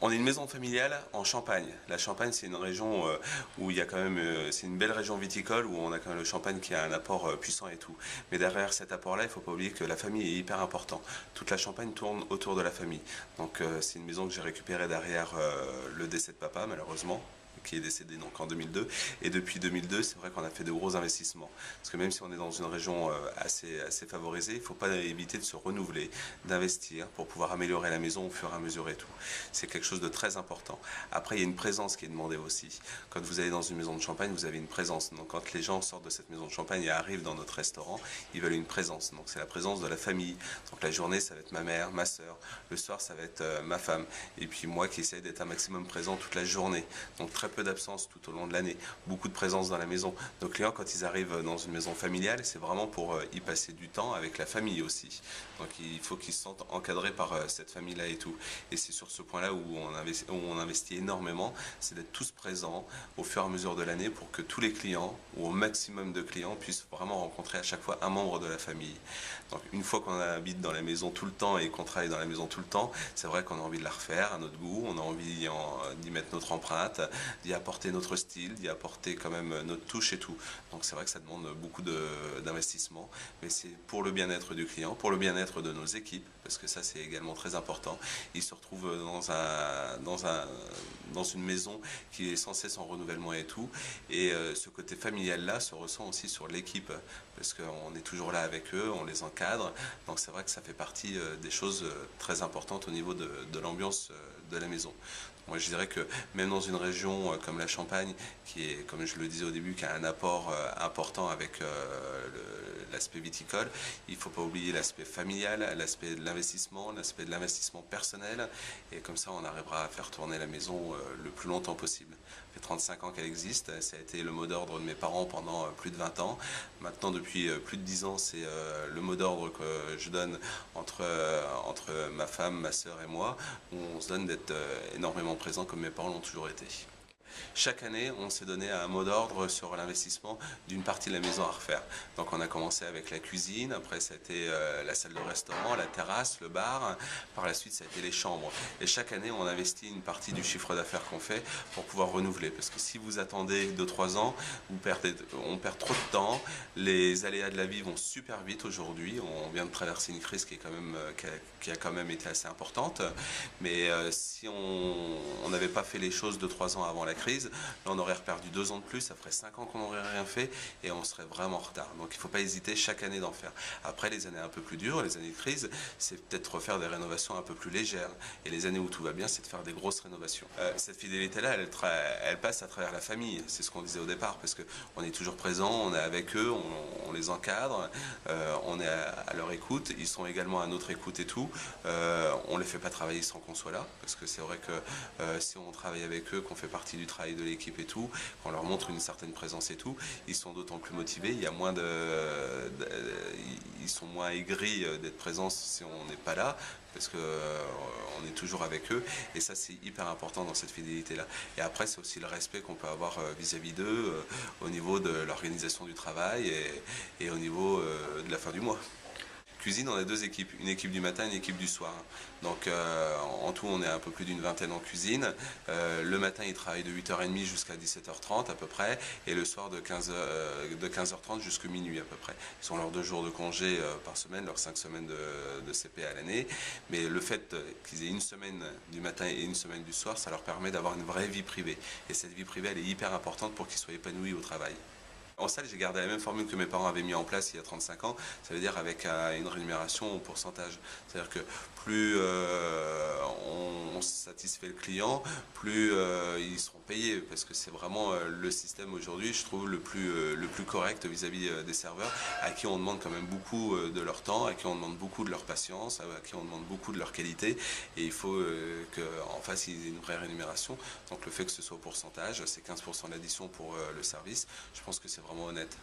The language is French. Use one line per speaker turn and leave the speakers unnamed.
On est une maison familiale en Champagne. La Champagne, c'est une région où il y a quand même, c'est une belle région viticole où on a quand même le champagne qui a un apport puissant et tout. Mais derrière cet apport-là, il ne faut pas oublier que la famille est hyper importante. Toute la Champagne tourne autour de la famille. Donc c'est une maison que j'ai récupérée derrière le décès de papa, malheureusement, qui est décédé donc en 2002. Et depuis 2002, c'est vrai qu'on a fait de gros investissements. Parce que même si on est dans une région assez favorisée, il ne faut pas éviter de se renouveler, d'investir pour pouvoir améliorer la maison au fur et à mesure et tout. C'est quelque chose de très important. Après, il y a une présence qui est demandée aussi. Quand vous allez dans une maison de champagne, vous avez une présence. Donc quand les gens sortent de cette maison de champagne et arrivent dans notre restaurant, ils veulent une présence. Donc c'est la présence de la famille. Donc la journée, ça va être ma mère, ma soeur. Le soir, ça va être ma femme. Et puis moi qui essaye d'être un maximum présent toute la journée. Donc très peu d'absence tout au long de l'année, beaucoup de présence dans la maison. Nos clients, quand ils arrivent dans une maison familiale, c'est vraiment pour y passer du temps avec la famille aussi. Donc il faut qu'ils se sentent encadrés par cette famille-là et tout. Et c'est sur ce point-là où on investit énormément, c'est d'être tous présents au fur et à mesure de l'année pour que tous les clients, ou au maximum de clients, puissent vraiment rencontrer à chaque fois un membre de la famille. Donc une fois qu'on habite dans la maison tout le temps et qu'on travaille dans la maison tout le temps, c'est vrai qu'on a envie de la refaire à notre goût, on a envie d'y mettre notre empreinte, d'y apporter notre style, d'y apporter quand même notre touche et tout. Donc c'est vrai que ça demande beaucoup d'investissement, mais c'est pour le bien-être du client, pour le bien-être de nos équipes, parce que ça c'est également très important. Ils se retrouvent dans une maison qui est sans cesse en renouvellement et tout, et ce côté familial-là se ressent aussi sur l'équipe, parce qu'on est toujours là avec eux, on les encadre, donc c'est vrai que ça fait partie des choses très importantes au niveau de l'ambiance de la maison. Moi, je dirais que même dans une région comme la Champagne, qui est, comme je le disais au début, qui a un apport important avec l'aspect viticole, il ne faut pas oublier l'aspect familial, l'aspect de l'investissement personnel, et comme ça, on arrivera à faire tourner la maison le plus longtemps possible. Ça fait 35 ans qu'elle existe, ça a été le mot d'ordre de mes parents pendant plus de 20 ans. Maintenant, depuis plus de 10 ans, c'est le mot d'ordre que je donne entre ma femme, ma sœur et moi, où on se donne d'être énormément présent comme mes parents l'ont toujours été. Chaque année, on s'est donné un mot d'ordre sur l'investissement d'une partie de la maison à refaire. Donc on a commencé avec la cuisine, après ça a été la salle de restaurant, la terrasse, le bar, par la suite ça a été les chambres. Et chaque année, on investit une partie du chiffre d'affaires qu'on fait pour pouvoir renouveler. Parce que si vous attendez 2-3 ans, on perd trop de temps, les aléas de la vie vont super vite aujourd'hui. On vient de traverser une crise qui est quand même, qui a quand même été assez importante. Mais si on n'avait pas fait les choses 2-3 ans avant la crise, là on aurait perdu 2 ans de plus, ça ferait 5 ans qu'on n'aurait rien fait et on serait vraiment en retard. Donc il ne faut pas hésiter chaque année d'en faire. Après les années un peu plus dures, les années de crise, c'est peut-être refaire des rénovations un peu plus légères. Et les années où tout va bien, c'est de faire des grosses rénovations. Cette fidélité-là, elle passe à travers la famille, c'est ce qu'on disait au départ, parce qu'on est toujours présent, on est avec eux, on les encadre, on est à leur écoute, ils sont également à notre écoute et tout. On ne les fait pas travailler sans qu'on soit là, parce que c'est vrai que si on travaille avec eux, qu'on fait partie du travail de l'équipe et tout, qu'on leur montre une certaine présence et tout, ils sont d'autant plus motivés, il y a moins ils sont moins aigris d'être présents si on n'est pas là, parce qu'on est toujours avec eux, et ça c'est hyper important dans cette fidélité-là. Et après c'est aussi le respect qu'on peut avoir vis-à-vis d'eux, au niveau de l'organisation du travail et au niveau de la fin du mois. Cuisine, on a 2 équipes, une équipe du matin et une équipe du soir. Donc en tout, on est un peu plus d'une vingtaine en cuisine. Le matin, ils travaillent de 8h30 jusqu'à 17h30 à peu près, et le soir de 15h30 jusqu'à minuit à peu près. Ils ont leurs 2 jours de congé par semaine, leurs 5 semaines de CP à l'année. Mais le fait qu'ils aient une semaine du matin et une semaine du soir, ça leur permet d'avoir une vraie vie privée. Et cette vie privée, elle est hyper importante pour qu'ils soient épanouis au travail. En salle, j'ai gardé la même formule que mes parents avaient mis en place il y a 35 ans, ça veut dire avec une rémunération au pourcentage. C'est-à-dire que plus on satisfait le client, plus ils seront payés, parce que c'est vraiment le système aujourd'hui, je trouve, le plus correct vis-à-vis des serveurs, à qui on demande quand même beaucoup de leur temps, à qui on demande beaucoup de leur patience, à qui on demande beaucoup de leur qualité, et il faut qu'en face, ils aient une vraie rémunération. Donc le fait que ce soit au pourcentage, c'est 15% d'addition pour le service, je pense que c'est vraiment honnête.